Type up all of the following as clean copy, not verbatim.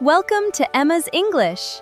Welcome to Emma's English.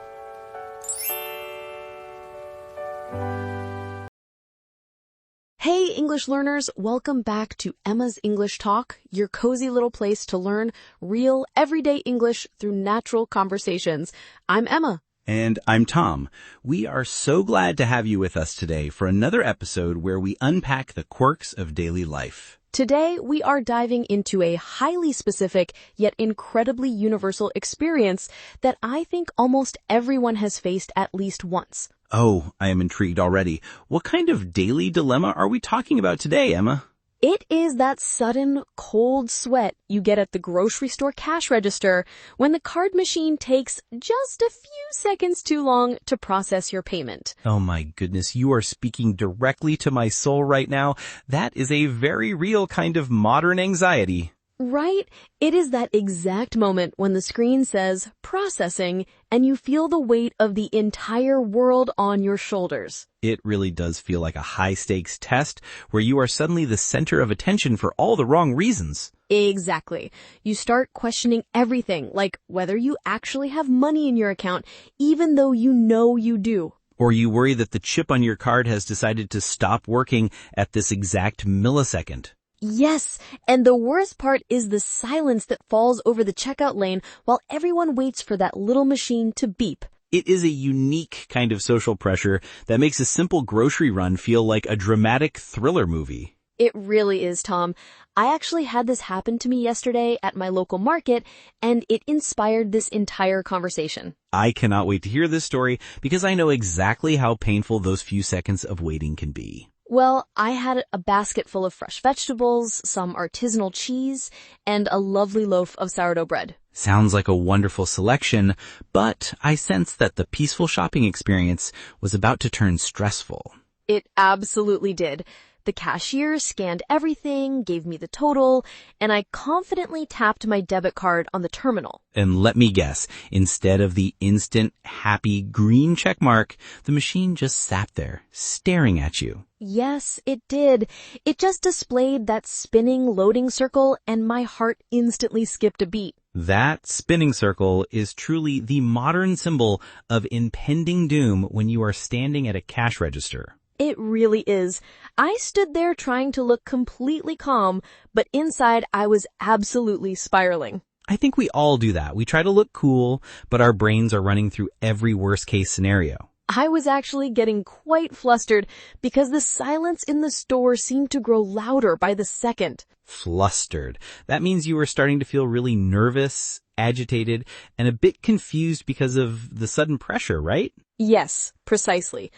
Hey, English learners, welcome back to Emma's English Talk, your cozy little place to learn real, everyday English through natural conversations. I'm Emma. And I'm Tom. We are so glad to have you with us today for another episode where we unpack the quirks of daily life. Today, we are diving into a highly specific yet incredibly universal experience that I think almost everyone has faced at least once. Oh, I am intrigued already. What kind of daily dilemma are we talking about today, Emma? It is that sudden, cold sweat you get at the grocery store cash register when the card machine takes just a few seconds too long to process your payment. Oh my goodness, you are speaking directly to my soul right now. That is a very real kind of modern anxiety. Right? It is that exact moment when the screen says processing and you feel the weight of the entire world on your shoulders. It really does feel like a high-stakes test where you are suddenly the center of attention for all the wrong reasons. Exactly. You start questioning everything, like whether you actually have money in your account, even though you know you do. Or you worry that the chip on your card has decided to stop working at this exact millisecond. Yes, and the worst part is the silence that falls over the checkout lane while everyone waits for that little machine to beep. It is a unique kind of social pressure that makes a simple grocery run feel like a dramatic thriller movie. It really is, Tom. I actually had this happen to me yesterday at my local market, and it inspired this entire conversation. I cannot wait to hear this story because I know exactly how painful those few seconds of waiting can be. Well, I had a basket full of fresh vegetables, some artisanal cheese, and a lovely loaf of sourdough bread. Sounds like a wonderful selection, but I sense that the peaceful shopping experience was about to turn stressful. It absolutely did. The cashier scanned everything, gave me the total, and I confidently tapped my debit card on the terminal. And let me guess, instead of the instant, happy green check mark, the machine just sat there, staring at you. Yes, it did. It just displayed that spinning loading circle, and my heart instantly skipped a beat. That spinning circle is truly the modern symbol of impending doom when you are standing at a cash register. It really is. I stood there trying to look completely calm, but inside I was absolutely spiraling. I think we all do that. We try to look cool, but our brains are running through every worst-case scenario. I was actually getting quite flustered because the silence in the store seemed to grow louder by the second. Flustered. That means you were starting to feel really nervous, agitated, and a bit confused because of the sudden pressure, right? Yes, precisely.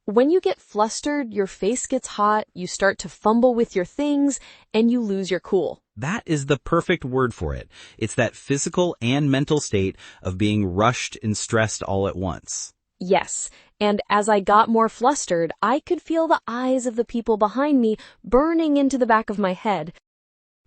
When you get flustered, your face gets hot, you start to fumble with your things, and you lose your cool. That is the perfect word for it. It's that physical and mental state of being rushed and stressed all at once. Yes, and as I got more flustered, I could feel the eyes of the people behind me burning into the back of my head.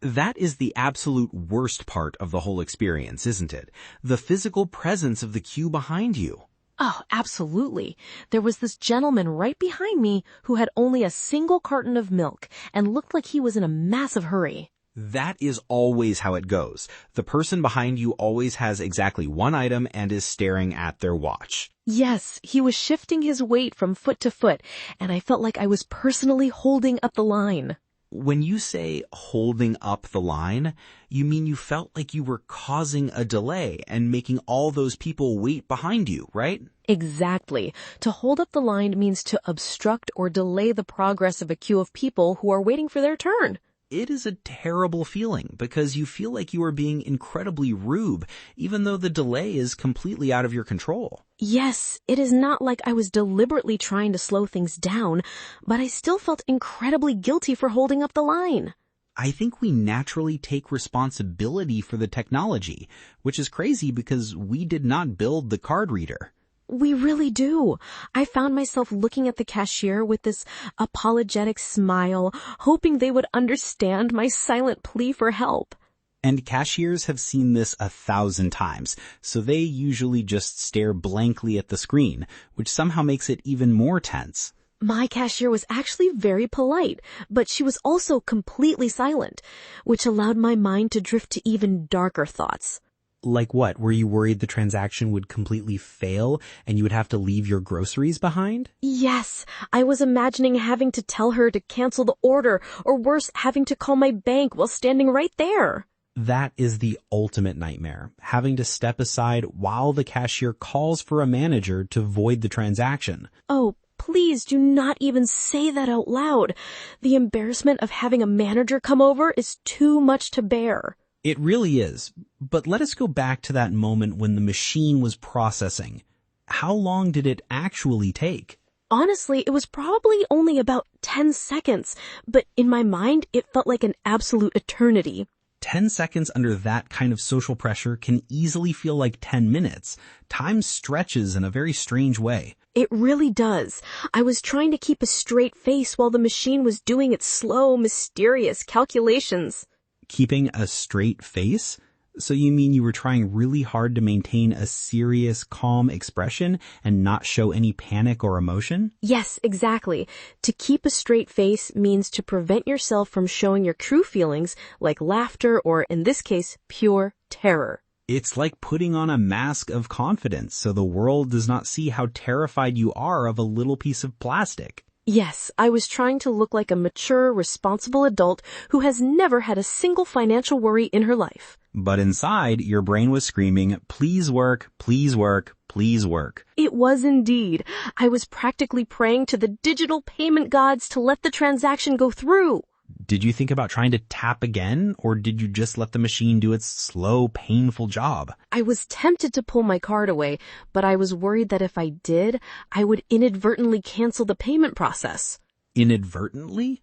That is the absolute worst part of the whole experience, isn't it? The physical presence of the queue behind you. Oh, absolutely. There was this gentleman right behind me who had only a single carton of milk and looked like he was in a massive hurry. That is always how it goes. The person behind you always has exactly one item and is staring at their watch. Yes, he was shifting his weight from foot to foot, and I felt like I was personally holding up the line. When you say holding up the line, you mean you felt like you were causing a delay and making all those people wait behind you, right? Exactly. To hold up the line means to obstruct or delay the progress of a queue of people who are waiting for their turn. It is a terrible feeling because you feel like you are being incredibly rude, even though the delay is completely out of your control. Yes, it is not like I was deliberately trying to slow things down, but I still felt incredibly guilty for holding up the line. I think we naturally take responsibility for the technology, which is crazy because we did not build the card reader. We really do. I found myself looking at the cashier with this apologetic smile, hoping they would understand my silent plea for help. And cashiers have seen this 1,000 times, so they usually just stare blankly at the screen, which somehow makes it even more tense. My cashier was actually very polite, but she was also completely silent, which allowed my mind to drift to even darker thoughts. Like what? Were you worried the transaction would completely fail and you would have to leave your groceries behind? Yes, I was imagining having to tell her to cancel the order, or worse, having to call my bank while standing right there. That is the ultimate nightmare, having to step aside while the cashier calls for a manager to void the transaction. Oh, please do not even say that out loud. The embarrassment of having a manager come over is too much to bear. It really is. But let us go back to that moment when the machine was processing. How long did it actually take? Honestly, it was probably only about 10 seconds, but in my mind, it felt like an absolute eternity. 10 seconds under that kind of social pressure can easily feel like 10 minutes. Time stretches in a very strange way. It really does. I was trying to keep a straight face while the machine was doing its slow, mysterious calculations. Keeping a straight face? So you mean you were trying really hard to maintain a serious, calm expression and not show any panic or emotion? Yes, exactly. To keep a straight face means to prevent yourself from showing your true feelings, like laughter or, in this case, pure terror. It's like putting on a mask of confidence so the world does not see how terrified you are of a little piece of plastic. Yes, I was trying to look like a mature, responsible adult who has never had a single financial worry in her life. But inside, your brain was screaming, please work, please work, please work. It was indeed. I was practically praying to the digital payment gods to let the transaction go through. Did you think about trying to tap again, or did you just let the machine do its slow, painful job? I was tempted to pull my card away, but I was worried that if I did, I would inadvertently cancel the payment process. Inadvertently?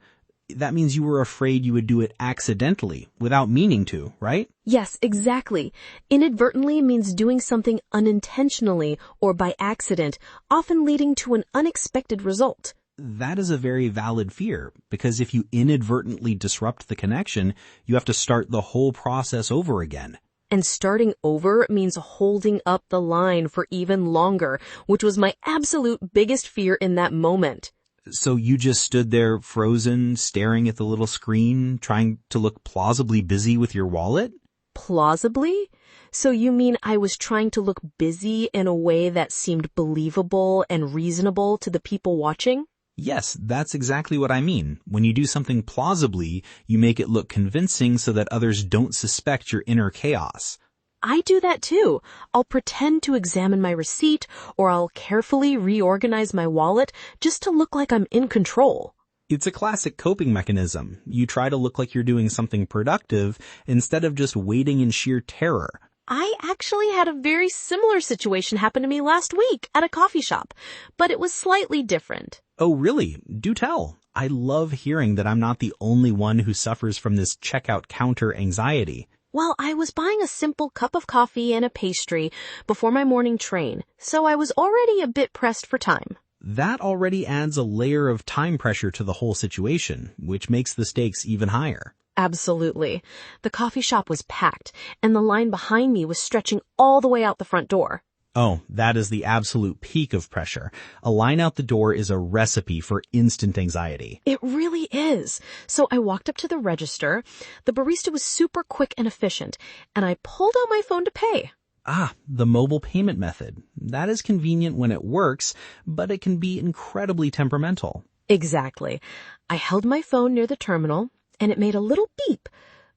That means you were afraid you would do it accidentally, without meaning to, right? Yes, exactly. Inadvertently means doing something unintentionally or by accident, often leading to an unexpected result. That is a very valid fear, because if you inadvertently disrupt the connection, you have to start the whole process over again. And starting over means holding up the line for even longer, which was my absolute biggest fear in that moment. So you just stood there frozen, staring at the little screen, trying to look plausibly busy with your wallet? Plausibly? So you mean I was trying to look busy in a way that seemed believable and reasonable to the people watching? Yes, that's exactly what I mean. When you do something plausibly, you make it look convincing so that others don't suspect your inner chaos. I do that too. I'll pretend to examine my receipt, or I'll carefully reorganize my wallet just to look like I'm in control. It's a classic coping mechanism. You try to look like you're doing something productive instead of just waiting in sheer terror. I actually had a very similar situation happen to me last week at a coffee shop, but it was slightly different. Oh, really? Do tell. I love hearing that I'm not the only one who suffers from this checkout counter anxiety. Well, I was buying a simple cup of coffee and a pastry before my morning train, so I was already a bit pressed for time. That already adds a layer of time pressure to the whole situation, which makes the stakes even higher. Absolutely. The coffee shop was packed, and the line behind me was stretching all the way out the front door. Oh, that is the absolute peak of pressure. A line out the door is a recipe for instant anxiety. It really is. So I walked up to the register. The barista was super quick and efficient, and I pulled out my phone to pay. Ah, the mobile payment method. That is convenient when it works, but it can be incredibly temperamental. Exactly. I held my phone near the terminal, and it made a little beep,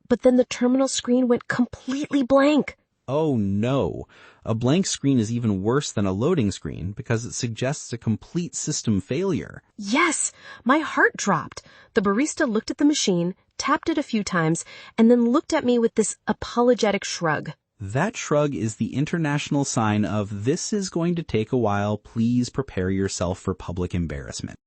but then the terminal screen went completely blank. Oh no. A blank screen is even worse than a loading screen because it suggests a complete system failure. Yes, my heart dropped. The barista looked at the machine, tapped it a few times, and then looked at me with this apologetic shrug. That shrug is the international sign of this is going to take a while. Please prepare yourself for public embarrassment.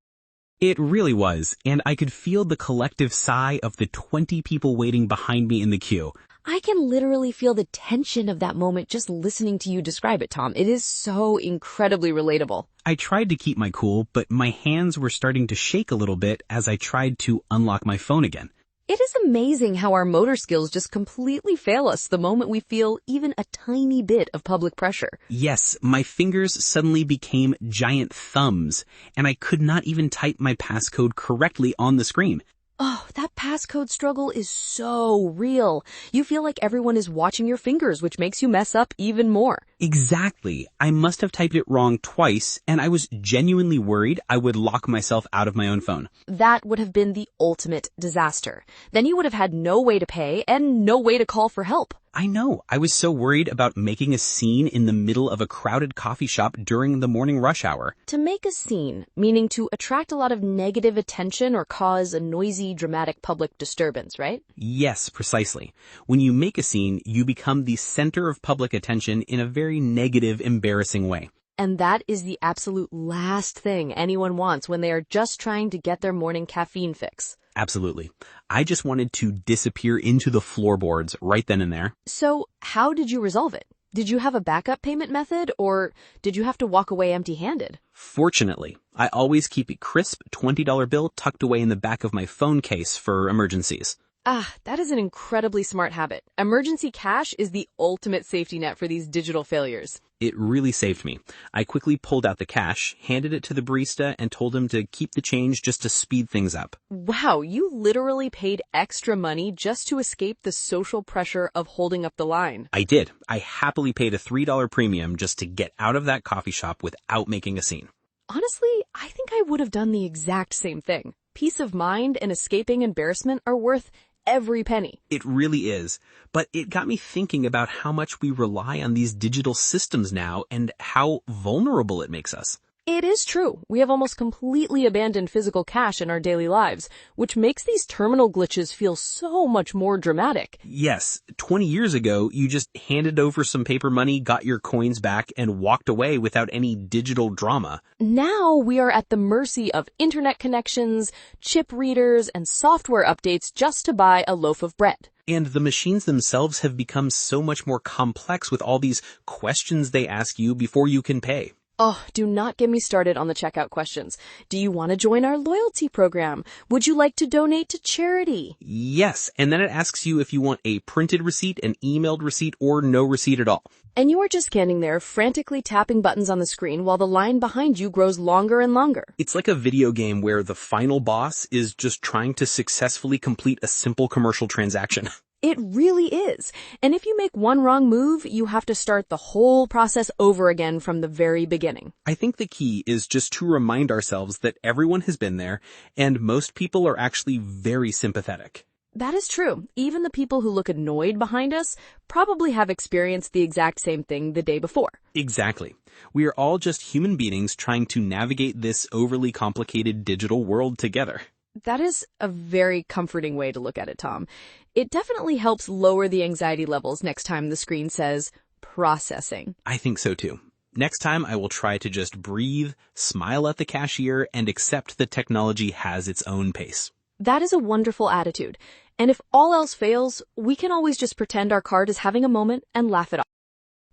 It really was, and I could feel the collective sigh of the 20 people waiting behind me in the queue. I can literally feel the tension of that moment just listening to you describe it, Tom. It is so incredibly relatable. I tried to keep my cool, but my hands were starting to shake a little bit as I tried to unlock my phone again. It is amazing how our motor skills just completely fail us the moment we feel even a tiny bit of public pressure. Yes, my fingers suddenly became giant thumbs, and I could not even type my passcode correctly on the screen. Oh, that passcode struggle is so real. You feel like everyone is watching your fingers, which makes you mess up even more. Exactly. I must have typed it wrong twice, and I was genuinely worried I would lock myself out of my own phone. That would have been the ultimate disaster. Then you would have had no way to pay and no way to call for help. I know. I was so worried about making a scene in the middle of a crowded coffee shop during the morning rush hour. To make a scene, meaning to attract a lot of negative attention or cause a noisy, dramatic public disturbance, right? Yes, precisely. When you make a scene, you become the center of public attention in a very negative, embarrassing way. And that is the absolute last thing anyone wants when they are just trying to get their morning caffeine fix. Absolutely. I just wanted to disappear into the floorboards right then and there. So, how did you resolve it? Did you have a backup payment method, or did you have to walk away empty-handed? Fortunately, I always keep a crisp $20 bill tucked away in the back of my phone case for emergencies. Ah, that is an incredibly smart habit. Emergency cash is the ultimate safety net for these digital failures. It really saved me. I quickly pulled out the cash, handed it to the barista, and told him to keep the change just to speed things up. Wow, you literally paid extra money just to escape the social pressure of holding up the line. I did. I happily paid a $3 premium just to get out of that coffee shop without making a scene. Honestly, I think I would have done the exact same thing. Peace of mind and escaping embarrassment are worth every penny. It really is. But it got me thinking about how much we rely on these digital systems now and how vulnerable it makes us. It is true. We have almost completely abandoned physical cash in our daily lives, which makes these terminal glitches feel so much more dramatic. Yes, 20 years ago, you just handed over some paper money, got your coins back, and walked away without any digital drama. Now we are at the mercy of internet connections, chip readers, and software updates just to buy a loaf of bread. And the machines themselves have become so much more complex with all these questions they ask you before you can pay. Oh, do not get me started on the checkout questions. Do you want to join our loyalty program? Would you like to donate to charity? Yes, and then it asks you if you want a printed receipt, an emailed receipt, or no receipt at all. And you are just standing there frantically tapping buttons on the screen while the line behind you grows longer and longer. It's like a video game where the final boss is just trying to successfully complete a simple commercial transaction. It really is. And if you make one wrong move, you have to start the whole process over again from the very beginning. I think the key is just to remind ourselves that everyone has been there, and most people are actually very sympathetic. That is true. Even the people who look annoyed behind us probably have experienced the exact same thing the day before. Exactly. We are all just human beings trying to navigate this overly complicated digital world together. That is a very comforting way to look at it, Tom. It definitely helps lower the anxiety levels next time the screen says processing. I think so too. Next time I will try to just breathe, smile at the cashier, and accept that technology has its own pace. That is a wonderful attitude. And if all else fails, we can always just pretend our card is having a moment and laugh it off.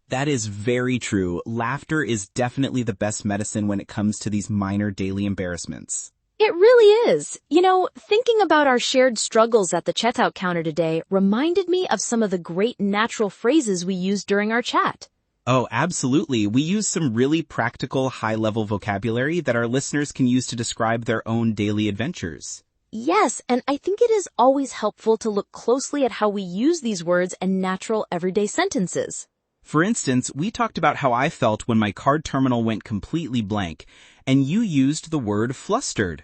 That is very true. Laughter is definitely the best medicine when it comes to these minor daily embarrassments. It really is. You know, thinking about our shared struggles at the checkout counter today reminded me of some of the great natural phrases we used during our chat. Oh, absolutely. We use some really practical, high-level vocabulary that our listeners can use to describe their own daily adventures. Yes, and I think it is always helpful to look closely at how we use these words in natural everyday sentences. For instance, we talked about how I felt when my card terminal went completely blank, and you used the word flustered.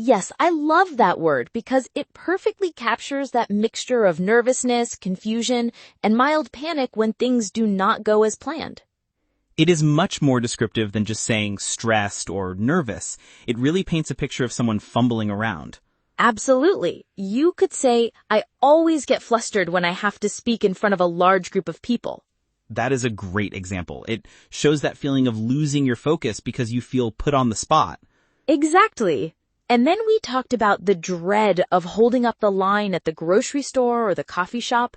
Yes, I love that word because it perfectly captures that mixture of nervousness, confusion, and mild panic when things do not go as planned. It is much more descriptive than just saying stressed or nervous. It really paints a picture of someone fumbling around. Absolutely. You could say, I always get flustered when I have to speak in front of a large group of people. That is a great example. It shows that feeling of losing your focus because you feel put on the spot. Exactly. And then we talked about the dread of holding up the line at the grocery store or the coffee shop.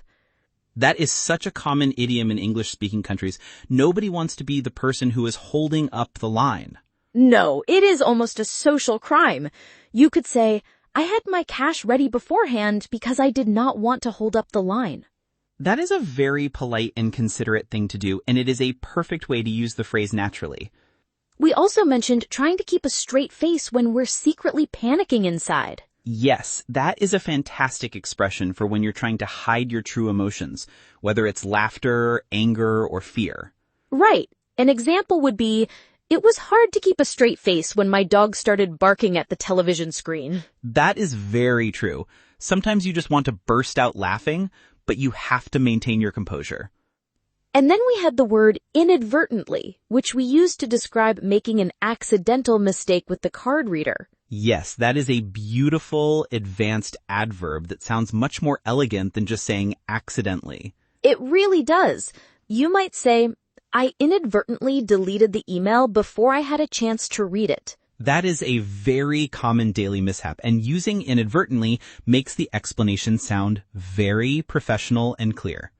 That is such a common idiom in English-speaking countries. Nobody wants to be the person who is holding up the line. No, it is almost a social crime. You could say, I had my cash ready beforehand because I did not want to hold up the line. That is a very polite and considerate thing to do, and it is a perfect way to use the phrase naturally. We also mentioned trying to keep a straight face when we're secretly panicking inside. Yes, that is a fantastic expression for when you're trying to hide your true emotions, whether it's laughter, anger, or fear. Right. An example would be, it was hard to keep a straight face when my dog started barking at the television screen. That is very true. Sometimes you just want to burst out laughing, but you have to maintain your composure. And then we had the word inadvertently, which we used to describe making an accidental mistake with the card reader. Yes, that is a beautiful, advanced adverb that sounds much more elegant than just saying accidentally. It really does. You might say, I inadvertently deleted the email before I had a chance to read it. That is a very common daily mishap, and using inadvertently makes the explanation sound very professional and clear.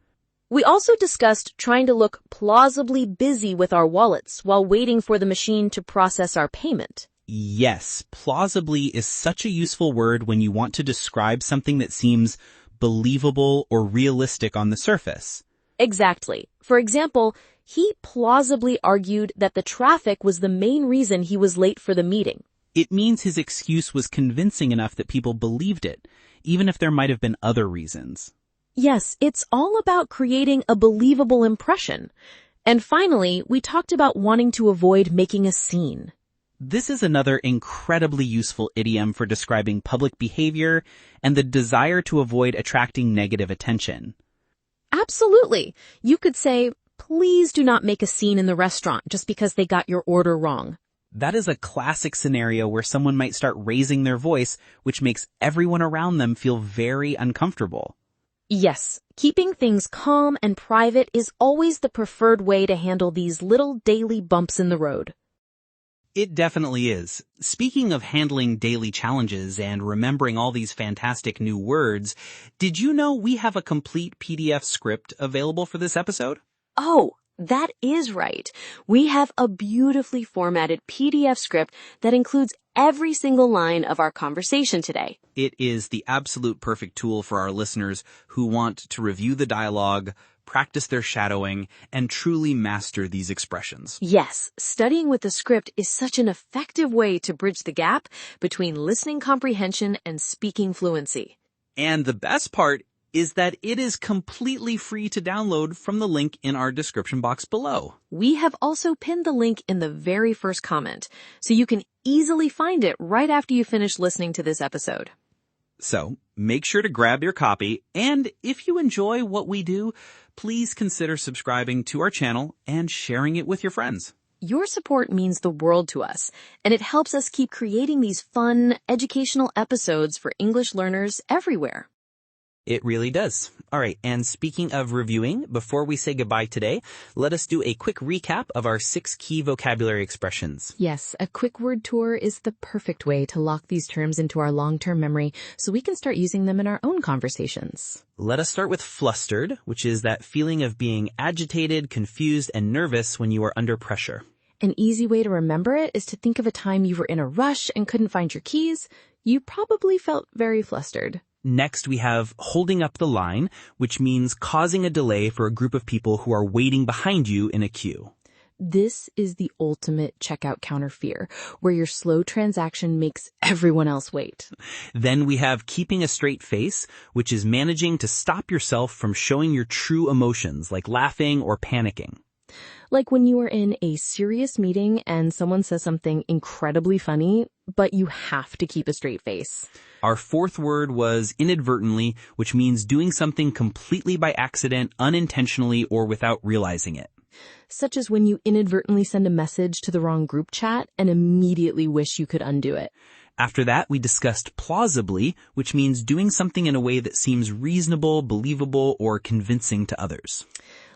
We also discussed trying to look plausibly busy with our wallets while waiting for the machine to process our payment. Yes, plausibly is such a useful word when you want to describe something that seems believable or realistic on the surface. Exactly. For example, he plausibly argued that the traffic was the main reason he was late for the meeting. It means his excuse was convincing enough that people believed it, even if there might have been other reasons. Yes, it's all about creating a believable impression. And finally, we talked about wanting to avoid making a scene. This is another incredibly useful idiom for describing public behavior and the desire to avoid attracting negative attention. Absolutely. You could say, please do not make a scene in the restaurant just because they got your order wrong. That is a classic scenario where someone might start raising their voice, which makes everyone around them feel very uncomfortable. Yes, keeping things calm and private is always the preferred way to handle these little daily bumps in the road. It definitely is. Speaking of handling daily challenges and remembering all these fantastic new words, did you know we have a complete PDF script available for this episode? Oh, that is right. We have a beautifully formatted PDF script that includes every single line of our conversation today. It is the absolute perfect tool for our listeners who want to review the dialogue, practice their shadowing, and truly master these expressions. Yes, studying with the script is such an effective way to bridge the gap between listening comprehension and speaking fluency. And the best part is that it is completely free to download from the link in our description box below. We have also pinned the link in the very first comment, so you can easily find it right after you finish listening to this episode. So make sure to grab your copy, and if you enjoy what we do, please consider subscribing to our channel and sharing it with your friends. Your support means the world to us, and it helps us keep creating these fun, educational episodes for English learners everywhere. It really does. All right, and speaking of reviewing, before we say goodbye today, let us do a quick recap of our 6 key vocabulary expressions. Yes, a quick word tour is the perfect way to lock these terms into our long-term memory so we can start using them in our own conversations. Let us start with flustered, which is that feeling of being agitated, confused, and nervous when you are under pressure. An easy way to remember it is to think of a time you were in a rush and couldn't find your keys. You probably felt very flustered. Next, we have holding up the line, which means causing a delay for a group of people who are waiting behind you in a queue. This is the ultimate checkout counter fear, where your slow transaction makes everyone else wait. Then we have keeping a straight face, which is managing to stop yourself from showing your true emotions, like laughing or panicking. Like when you are in a serious meeting and someone says something incredibly funny, but you have to keep a straight face. Our 4th word was inadvertently, which means doing something completely by accident, unintentionally, or without realizing it. Such as when you inadvertently send a message to the wrong group chat and immediately wish you could undo it. After that, we discussed plausibly, which means doing something in a way that seems reasonable, believable, or convincing to others.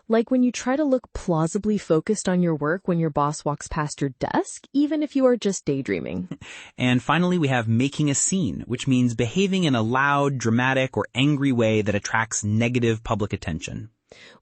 Like when you try to look plausibly focused on your work when your boss walks past your desk, even if you are just daydreaming. And finally, we have making a scene, which means behaving in a loud, dramatic, or angry way that attracts negative public attention.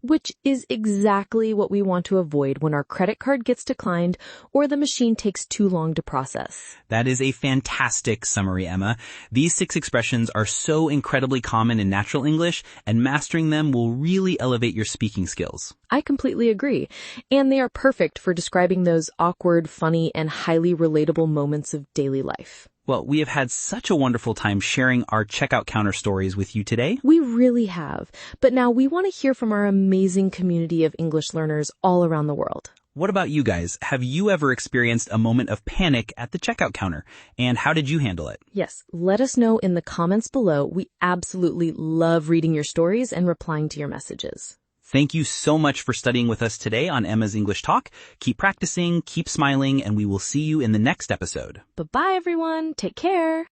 Which is exactly what we want to avoid when our credit card gets declined or the machine takes too long to process. That is a fantastic summary, Emma. These 6 expressions are so incredibly common in natural English, and mastering them will really elevate your speaking skills. I completely agree. And they are perfect for describing those awkward, funny, and highly relatable moments of daily life. Well, we have had such a wonderful time sharing our checkout counter stories with you today. We really have. But now we want to hear from our amazing community of English learners all around the world. What about you guys? Have you ever experienced a moment of panic at the checkout counter? And how did you handle it? Yes, let us know in the comments below. We absolutely love reading your stories and replying to your messages. Thank you so much for studying with us today on Emma's English Talk. Keep practicing, keep smiling, and we will see you in the next episode. Bye-bye, everyone. Take care.